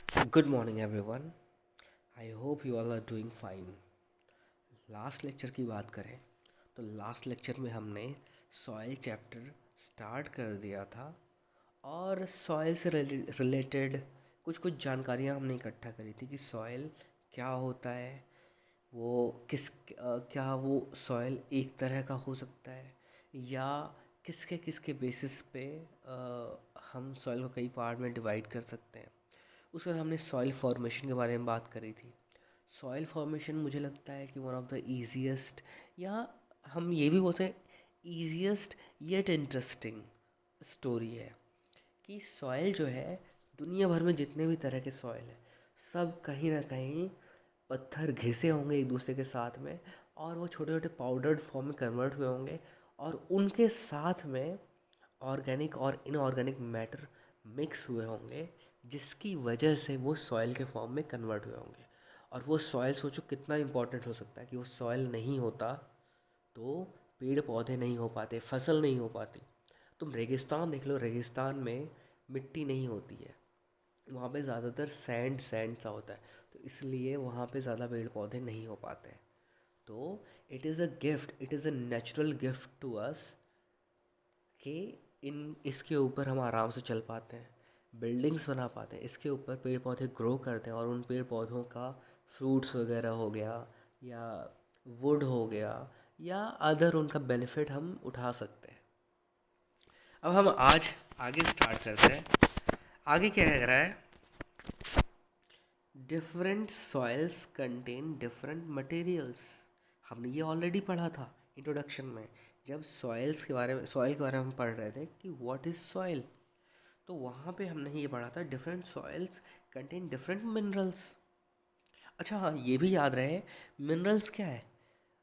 Good morning everyone. I hope you all are doing fine. Last lecture की बात करें तो लास्ट लेक्चर में हमने सॉइल चैप्टर स्टार्ट कर दिया था और सॉइल से रिलेटेड कुछ कुछ जानकारियाँ हमने इकट्ठा करी थी कि सॉइल क्या होता है, वो क्या वो सॉइल एक तरह का हो सकता है या किसके किसके बेसिस पे हम सॉइल को कई पार्ट में डिवाइड कर सकते हैं। उसके बाद हमने सॉइल फॉर्मेशन के बारे में बात करी थी। सॉइल फॉर्मेशन मुझे लगता है कि वन ऑफ द ईज़ीएस्ट, या हम ये भी बोलते हैं ईज़ीएस्ट येट इंटरेस्टिंग स्टोरी है कि सॉइल जो है, दुनिया भर में जितने भी तरह के सॉइल हैं सब कहीं ना कहीं पत्थर घिसे होंगे एक दूसरे के साथ में, और वो छोटे छोटे पाउडर्ड फॉर्म में कन्वर्ट हुए होंगे, और उनके साथ में ऑर्गेनिक और इनऑर्गेनिक मैटर मिक्स हुए होंगे, जिसकी वजह से वो सॉइल के फॉर्म में कन्वर्ट हुए होंगे। और वो सॉइल सोचो कितना इम्पोर्टेंट हो सकता है कि वो सॉइल नहीं होता तो पेड़ पौधे नहीं हो पाते, फसल नहीं हो पाती। तुम रेगिस्तान देख लो, रेगिस्तान में मिट्टी नहीं होती है, वहाँ पे ज़्यादातर सैंड सैंड सा होता है, तो इसलिए वहाँ पे ज़्यादा पेड़ पौधे नहीं हो पाते हैं। तो it is a gift, it is a natural gift to us कि इन इसके ऊपर हम आराम से चल पाते हैं, बिल्डिंग्स बना पाते हैं, इसके ऊपर पेड़ पौधे ग्रो करते हैं, और उन पेड़ पौधों का फ्रूट्स वगैरह हो गया या वुड हो गया या अदर उनका बेनिफिट हम उठा सकते हैं। अब हम आज आगे स्टार्ट करते हैं। आगे क्या कह रहा है, different soils contain different materials. हमने ये ऑलरेडी पढ़ा था इंट्रोडक्शन में, जब सॉइल के बारे में हम पढ़ रहे थे कि व्हाट इज़ सॉइल। तो वहाँ पे हमने ये पढ़ा था different soils contain different minerals. अच्छा हाँ, ये भी याद रहे, मिनरल्स क्या है,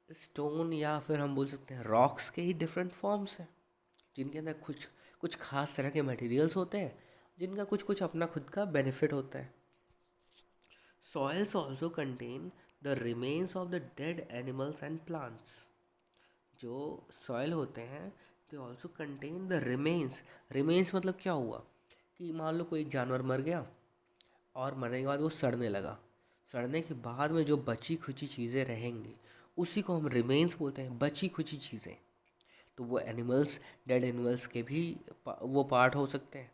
स्टोन या फिर हम बोल सकते हैं रॉक्स के ही डिफरेंट फॉर्म्स हैं, जिनके अंदर कुछ कुछ खास तरह के मटेरियल्स होते हैं, जिनका कुछ कुछ अपना खुद का बेनिफिट होता है। Soils also contain the remains of the dead animals and plants. जो सॉइल होते हैं they also contain the remains. Remains मतलब क्या हुआ कि मान लो कोई एक जानवर मर गया, और मरने के बाद वो सड़ने लगा, सड़ने के बाद में जो बची खुची चीज़ें रहेंगी उसी को हम रिमेन्स बोलते हैं, बची खुची चीज़ें। तो वो एनिमल्स, डेड एनिमल्स के भी वो पार्ट हो सकते हैं,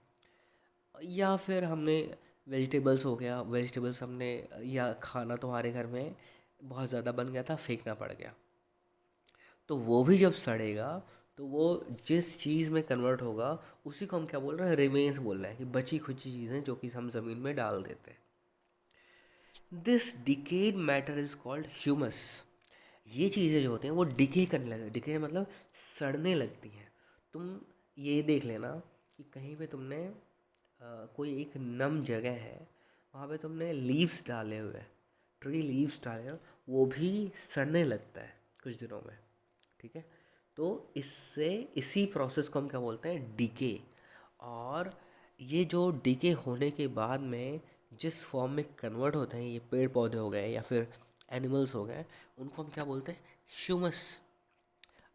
या फिर हमने वेजिटेबल्स हो गया, वेजिटेबल्स हमने, या खाना तुम्हारे घर में बहुत ज़्यादा बन गया था, फेंकना पड़ गया, तो वो भी जब सड़ेगा तो वो जिस चीज़ में कन्वर्ट होगा उसी को हम क्या बोल रहे हैं, रिमेन्स बोल रहे हैं, कि बची खुची चीज़ें जो कि हम ज़मीन में डाल देते हैं। This decade matter is called humus. ये चीज़ें जो होती हैं वो डिके करने लगती, डिके मतलब सड़ने लगती हैं। तुम ये देख लेना कि कहीं पे तुमने कोई एक नम जगह है, वहाँ पे तुमने लीव्स डाले हुए हैं, ट्री लीव्स डाले हैं, वो भी सड़ने लगता है कुछ दिनों में, ठीक है। तो इससे इसी प्रोसेस को हम क्या बोलते हैं, डीके। और ये जो डीके होने के बाद में जिस फॉर्म में कन्वर्ट होते हैं, ये पेड़ पौधे हो गए या फिर एनिमल्स हो गए, उनको हम क्या बोलते हैं, ह्यूमस।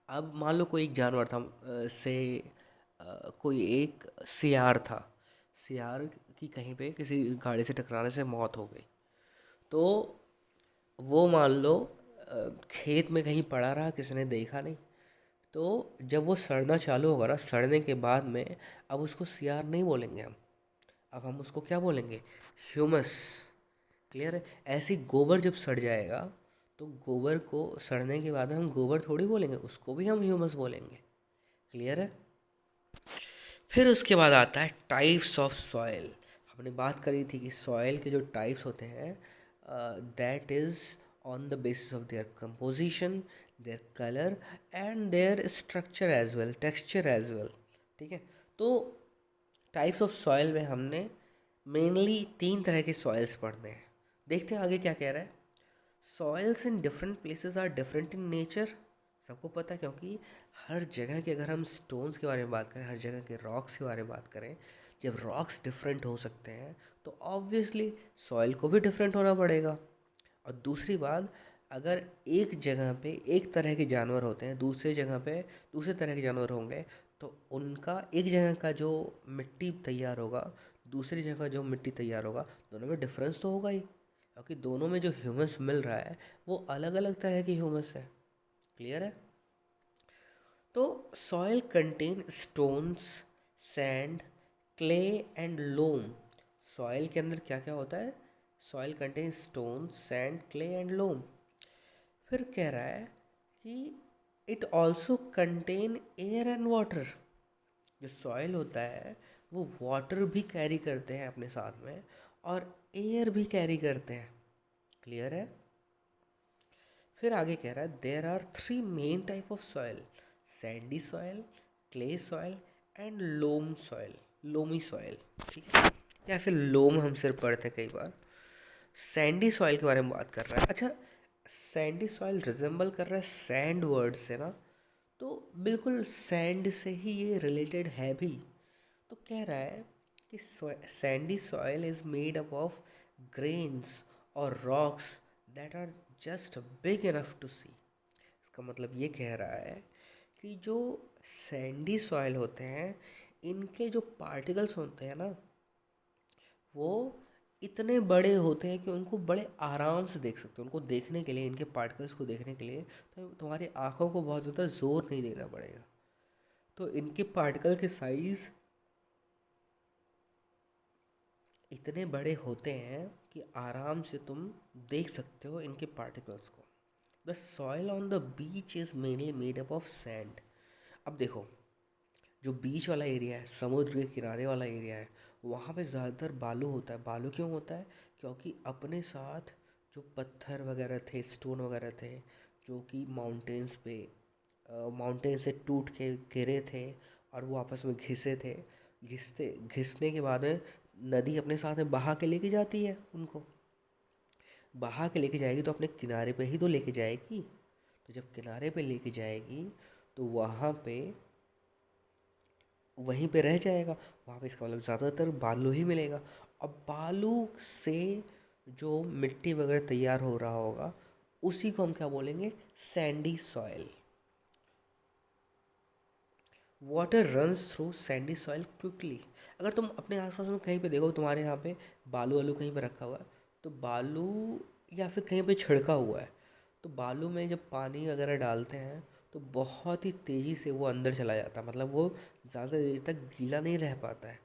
अब मान लो कोई एक जानवर था, कोई एक सियार था, सियार की कहीं पे किसी गाड़ी से टकराने से मौत हो गई, तो वो मान लो खेत में कहीं पड़ा रहा, किसी ने देखा नहीं, तो जब वो सड़ना चालू होगा ना, सड़ने के बाद में अब उसको सियार नहीं बोलेंगे हम, अब हम उसको क्या बोलेंगे, ह्यूमस। क्लियर है। ऐसे ही गोबर जब सड़ जाएगा तो गोबर को सड़ने के बाद में हम गोबर थोड़ी बोलेंगे, उसको भी हम ह्यूमस बोलेंगे। क्लियर है। फिर उसके बाद आता है टाइप्स ऑफ सॉइल। हमने बात करी थी कि सॉइल के जो टाइप्स होते हैं, that is on the basis of their composition, their colour and their structure as well, texture as well. ठीक है। तो टाइप्स ऑफ सॉइल में हमने मेनली 3 तरह के सॉइल्स पढ़ने हैं। देखते हैं आगे क्या कह रहा है। Soils in different places are different in nature. सबको पता है, क्योंकि हर जगह के, अगर हम स्टोन्स के बारे में बात करें, हर जगह के रॉक्स के बारे में बात करें, जब रॉक्स डिफरेंट हो सकते हैं तो ऑब्वियसली सॉइल को भी डिफरेंट होना पड़ेगा। और दूसरी बात, अगर एक जगह पे एक तरह के जानवर होते हैं, दूसरी जगह पे दूसरे तरह के जानवर होंगे, तो उनका एक जगह का जो मिट्टी तैयार होगा दूसरी जगह जो मिट्टी तैयार होगा, दोनों में डिफरेंस तो होगा ही, क्योंकि दोनों में जो ह्यूमस मिल रहा है वो अलग अलग तरह की ह्यूमस है। क्लियर है? तो soil contain stones, sand, clay and loam. Soil के अंदर क्या क्या होता है? Soil contain stone, sand, clay and loam. फिर कह रहा है कि it also contain air and water. जो सॉइल होता है वो वाटर भी कैरी करते हैं अपने साथ में, और एयर भी कैरी करते हैं। क्लियर है? फिर आगे कह रहा है there are three main type of soil, sandy soil, clay soil and loam soil, loamy soil. ठीक है, या फिर लोम हम सिर्फ पढ़ते हैं कई बार। सैंडी सॉइल के बारे में बात कर रहा है। अच्छा, सैंडी सॉइल रिजेंबल कर रहा है सैंड वर्ड से ना, तो बिल्कुल सैंड से ही ये रिलेटेड है भी। तो कह रहा है कि sandy soil is made up of grains और rocks that are just big enough to see. इसका मतलब ये कह रहा है कि जो सैंडी सॉइल होते हैं, इनके जो पार्टिकल्स होते हैं ना, वो इतने बड़े होते हैं कि उनको बड़े आराम से देख सकते हो। उनको देखने के लिए, इनके पार्टिकल्स को देखने के लिए तो तुम्हारी आँखों को बहुत ज़्यादा ज़ोर नहीं देना पड़ेगा। तो इनके पार्टिकल के साइज़ इतने बड़े होते हैं कि आराम से तुम देख सकते हो इनके पार्टिकल्स को। The soil on the beach is mainly made up of sand. अब देखो, जो बीच वाला एरिया है, समुद्र के किनारे वाला एरिया है, वहाँ पे ज़्यादातर बालू होता है। बालू क्यों होता है? क्योंकि अपने साथ जो पत्थर वगैरह थे, स्टोन वगैरह थे, जो कि माउंटेन्स पे माउंटेन से टूट के गिरे थे और वो आपस में घिसे थे। घिसने के बाद में नदी अपने साथ में बहा के लेके जाती है उनको। बहा के लेके जाएगी तो अपने किनारे पे ही तो लेके जाएगी। तो जब किनारे पे लेके जाएगी तो वहाँ पे वहीं पे रह जाएगा। वहाँ पे इसका मतलब ज़्यादातर बालू ही मिलेगा। अब बालू से जो मिट्टी वगैरह तैयार हो रहा होगा, उसी को हम क्या बोलेंगे? Sandy soil. Water runs through Sandy soil quickly. अगर तुम अपने आसपास में कहीं पे देखो, तुम्हारे यहाँ पे बालू वालू कहीं पे रखा हुआ है, तो बालू या फिर कहीं पे छिड़का हुआ है, तो बालू में जब पानी वगैरह डालते हैं तो बहुत ही तेज़ी से वो अंदर चला जाता है। मतलब वो ज़्यादा देर तक गीला नहीं रह पाता है।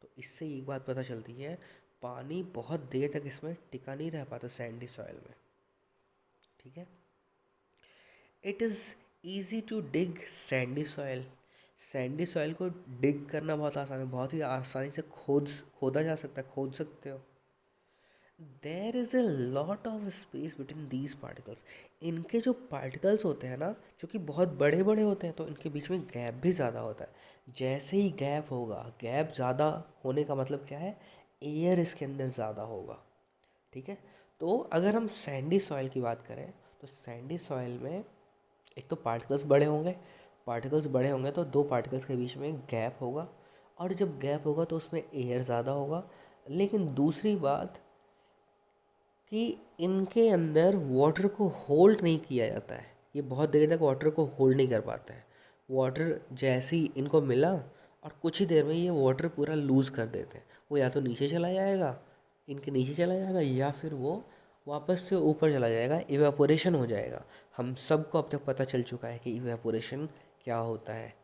तो इससे एक बात पता चलती है, पानी बहुत देर तक इसमें टिका नहीं रह पाता सैंडी सॉइल में। ठीक है? It is easy to dig sandy soil. Sandy soil को डिग करना बहुत आसान है, बहुत ही आसानी से खोदा जा सकता है, खोद सकते हो। There is a lot of space between these particles. इनके जो पार्टिकल्स होते हैं ना, जो कि बहुत बड़े बड़े होते हैं, तो इनके बीच में गैप भी ज़्यादा होता है। जैसे ही गैप होगा, गैप ज़्यादा होने का मतलब क्या है? एयर इसके अंदर ज़्यादा होगा। ठीक है? तो अगर हम सैंडी सॉइल की बात करें, तो सैंडी सॉइल में एक तो पार्टिकल्स बड़े होंगे। पार्टिकल्स बड़े होंगे तो दो पार्टिकल्स के बीच में गैप होगा, और जब गैप होगा तो उसमें एयर ज़्यादा होगा। लेकिन दूसरी बात कि इनके अंदर वाटर को होल्ड नहीं किया जाता है। ये बहुत देर तक वाटर को होल्ड नहीं कर पाते हैं। वाटर जैसे ही इनको मिला और कुछ ही देर में ये वाटर पूरा लूज़ कर देते हैं। वो या तो नीचे चला जाएगा, इनके नीचे चला जाएगा, या फिर वो वापस से ऊपर चला जाएगा, इवेपोरेशन हो जाएगा। हम सबको अब तक पता चल चुका है कि इवेपोरेशन क्या होता है।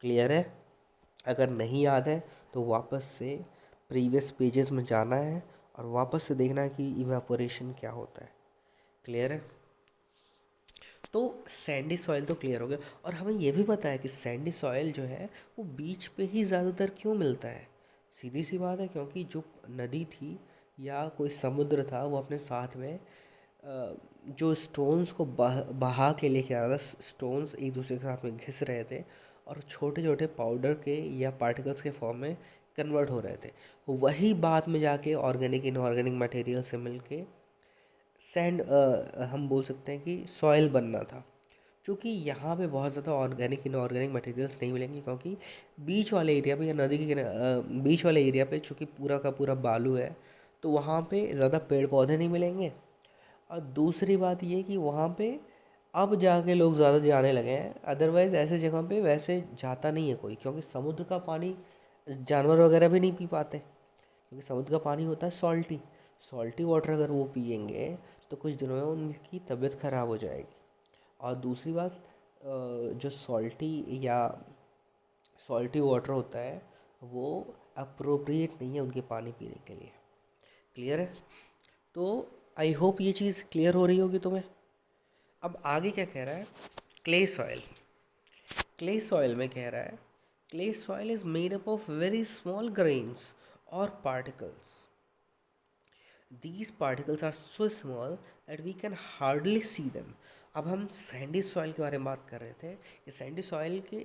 क्लियर है? अगर नहीं याद है तो वापस से प्रीवियस पेजेस में जाना है और वापस से देखना है कि इवेपोरेशन क्या होता है। क्लियर है? तो सैंडी सॉइल तो क्लियर हो गया, और हमें ये भी पता है कि सैंडी सॉइल जो है वो बीच पे ही ज़्यादातर क्यों मिलता है। सीधी सी बात है, क्योंकि जो नदी थी या कोई समुद्र था, वो अपने साथ में जो स्टोन्स को बहा के लेके आ रहा था। स्टोन्स एक दूसरे के साथ में घिस रहे थे और छोटे छोटे पाउडर के या पार्टिकल्स के फॉर्म में कन्वर्ट हो रहे थे। वही बाद में जाके ऑर्गेनिक इनऑर्गेनिक मटेरियल से मिलके सैंड, हम बोल सकते हैं कि सॉइल बनना था। चूँकि यहाँ पे बहुत ज़्यादा ऑर्गेनिक इनऑर्गेनिक मटेरियल्स नहीं मिलेंगे, क्योंकि बीच वाले एरिया पे या नदी के बीच वाले एरिया पे चूँकि पूरा का पूरा बालू है, तो वहाँ पे ज़्यादा पेड़ पौधे नहीं मिलेंगे। और दूसरी बात ये कि वहाँ पे अब जाके लोग ज़्यादा जाने लगे हैं। अदरवाइज़ ऐसे जगह पे वैसे जाता नहीं है कोई, क्योंकि समुद्र का पानी जानवर वगैरह भी नहीं पी पाते। क्योंकि समुद्र का पानी होता है सॉल्टी, सॉल्टी वाटर अगर वो पिएंगे तो कुछ दिनों में उनकी तबीयत ख़राब हो जाएगी। और दूसरी बात, जो सॉल्टी या सॉल्टी वाटर होता है वो अप्रोप्रिएट नहीं है उनके पानी पीने के लिए। क्लियर है? तो आई होप ये चीज़ क्लियर हो रही होगी तुम्हें। अब आगे क्या कह रहा है, क्ले सॉइल। क्ले सॉइल में कह रहा है clay soil is made up of very small grains और particles. These particles are so small that we can hardly see them. अब हम सैंडी सॉइल के बारे में बात कर रहे थे कि सैंडी सॉइल के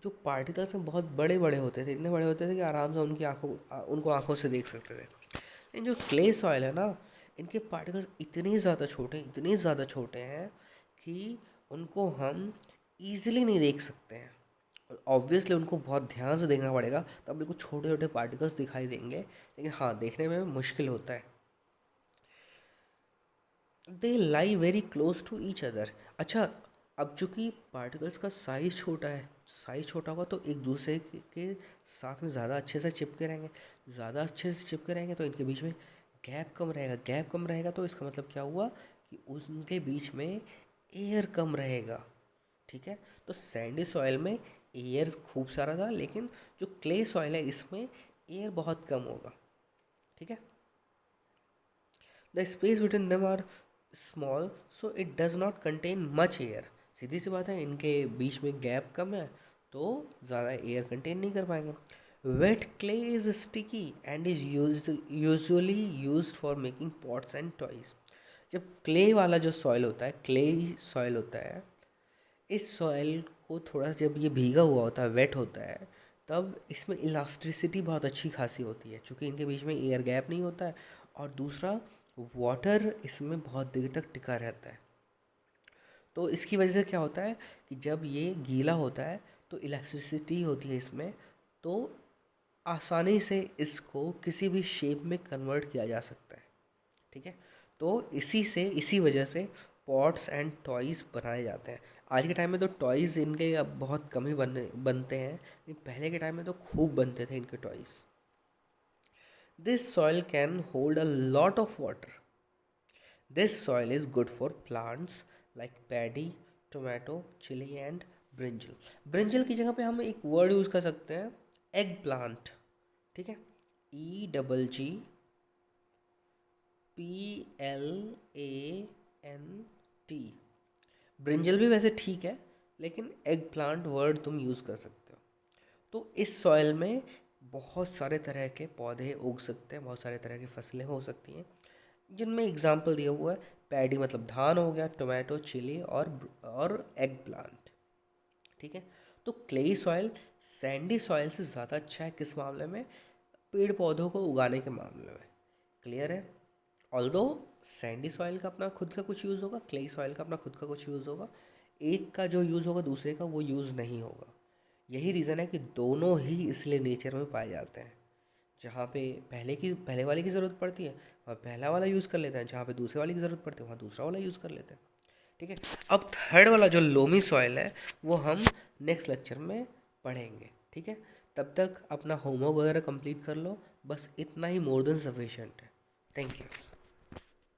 जो पार्टिकल्स हैं बहुत बड़े बड़े होते थे, इतने बड़े होते थे कि आराम से उनको आँखों से देख सकते थे। लेकिन जो क्ले सॉइल है ना, इनके पार्टिकल्स इतने ज़्यादा छोटे हैं कि उनको हम ईजिली नहीं देख सकते हैं। ऑब्वियसली उनको बहुत ध्यान से देखना पड़ेगा, तब बिल्कुल छोटे छोटे पार्टिकल्स दिखाई देंगे, लेकिन हाँ देखने में मुश्किल होता है। They lie very close to each other. अच्छा, अब चूँकि पार्टिकल्स का साइज़ छोटा है, साइज़ छोटा होगा तो एक दूसरे के साथ में ज़्यादा अच्छे से चिपके रहेंगे, ज़्यादा अच्छे से चिपके रहेंगे तो इनके बीच में गैप कम रहेगा, गैप कम रहेगा तो इसका मतलब क्या हुआ कि उनके बीच में एयर कम रहेगा। ठीक है, तो सैंडी सॉइल में एयर खूब सारा था, लेकिन जो क्ले सॉइल है इसमें एयर बहुत कम होगा। ठीक है, the space between them are small so it does not contain much air. सीधी सी बात है, इनके बीच में गैप कम है तो ज़्यादा एयर कंटेन नहीं कर पाएंगे। Wait clay is sticky and is usually use for making pots and toys. जब क्ले वाला जो सॉइल होता है, क्ले सॉइल होता है, इस सॉइल को थोड़ा सा जब ये भीगा हुआ होता है, वेट होता है, तब इसमें इलास्टिसिटी बहुत अच्छी खासी होती है, क्योंकि इनके बीच में एयर गैप नहीं होता है, और दूसरा वाटर इसमें बहुत देर तक टिका रहता है। तो इसकी वजह से क्या होता है कि जब ये गीला होता है तो इलास्टिसिटी होती है इसमें, तो आसानी से इसको किसी भी शेप में कन्वर्ट किया जा सकता है। ठीक है, तो इसी वजह से पॉट्स एंड टॉयज़ बनाए जाते हैं। आज के टाइम में तो टॉयज़ इनके अब बहुत कम ही बनते हैं, लेकिन पहले के टाइम में तो खूब बनते थे इनके toys. This soil can hold a lot of water. This soil is good for plants like paddy, tomato, chili and brinjal. Brinjal की जगह पे हम एक वर्ड यूज़ कर सकते हैं, एग प्लांट। ठीक है, EGGPLANT। ब्रिंजल भी वैसे ठीक है, लेकिन एग प्लांट वर्ड तुम यूज़ कर सकते हो। तो इस सॉइल में बहुत सारे तरह के पौधे उग सकते हैं, बहुत सारे तरह की फसलें हो सकती हैं, जिनमें एग्जाम्पल दिया हुआ है पैडी मतलब धान हो गया, टोमेटो, चिली और एग प्लांट। ठीक है, तो क्लेई सॉइल सैंडी सॉइल से ज़्यादा अच्छा है किस मामले में, पेड़ पौधों को उगाने के मामले में। क्लियर है? ऑल्दो सैंडी सॉइल का अपना खुद का कुछ यूज़ होगा, क्लेई सॉइल का अपना खुद का कुछ यूज़ होगा, एक का जो यूज़ होगा दूसरे का वो यूज़ नहीं होगा। यही रीज़न है कि दोनों ही इसलिए नेचर में पाए जाते हैं। जहाँ पे पहले वाले की ज़रूरत पड़ती है वहाँ पहला वाला यूज़ कर लेते हैं, जहाँ पे दूसरे वाले की ज़रूरत पड़ती है वहाँ दूसरा वाला यूज़ कर लेते हैं। ठीक है, अब थर्ड वाला जो लोमी सॉइल है वो हम नेक्स्ट लेक्चर में पढ़ेंगे। ठीक है, तब तक अपना होमवर्क वगैरह कंप्लीट कर लो, बस इतना ही मोर देन सफिशिएंट है। Thank you.